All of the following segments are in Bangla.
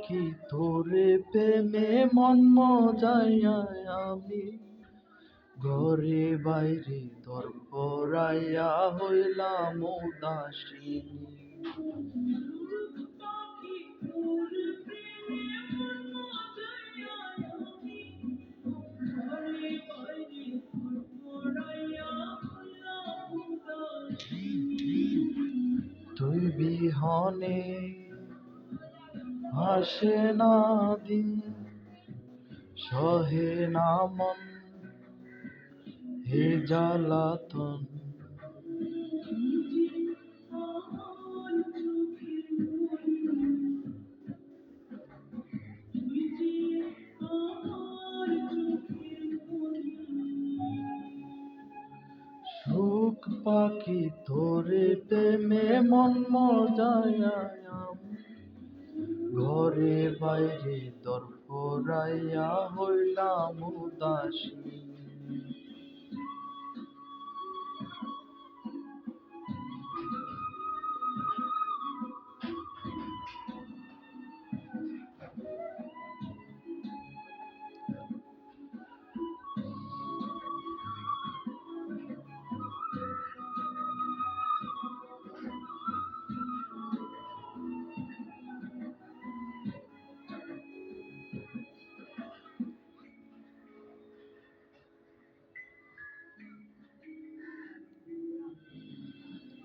পাখি তোরে প্রেমে মন মজাইয়া আমি ঘরে বাইরে তোর পরাইয়া হইলাম উদাসিনী। তুই বিহনে আসে না দিন, সহে না মন হে জ্বালাতন। সুখ পাখি তোরে প্রেমে মন মজাইয়া আমি ঘরে বাইরে তোর পরাইয়া হইলাম উদাসী।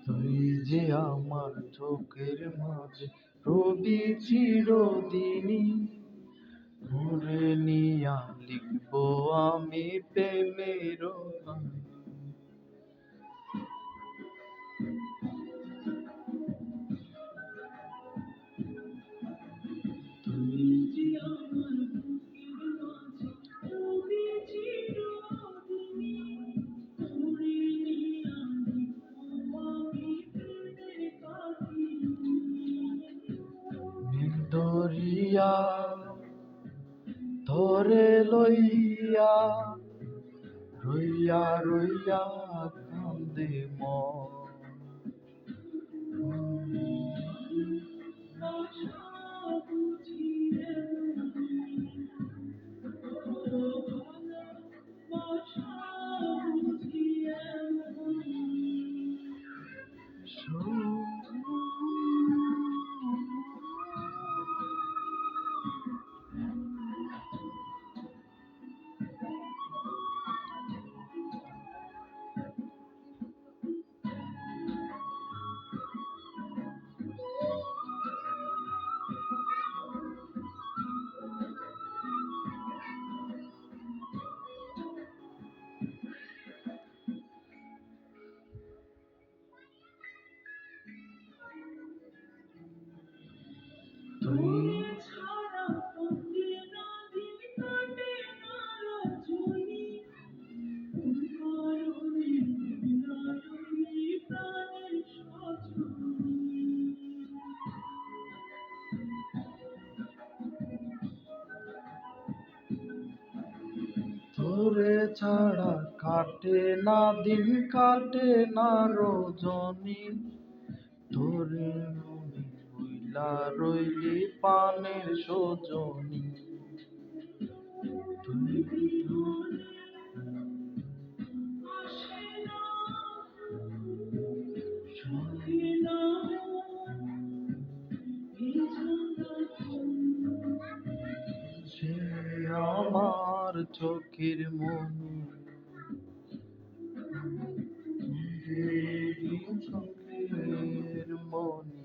তুই যে আমার চোখের মাঝে রবি চিরদিনই, ভরে নিয়া লিখবো আমি প্রেমের গান। তুই যে আমার চোখের মাঝে রবি চিরদিনই, ভরে নিয়া লিখবো আমি প্রেমের কাহিনী। নীল দরিয়া ধরে লইয়া রইয়া রইয়া কান্দে মন। তুই তোরে ছাড়া কাটে না দিন, কাটে না রজনী, তোরে মনে হইলা রইলি পানের সজনী। তুই সে আমার চোখের মনি, চোখের মনি।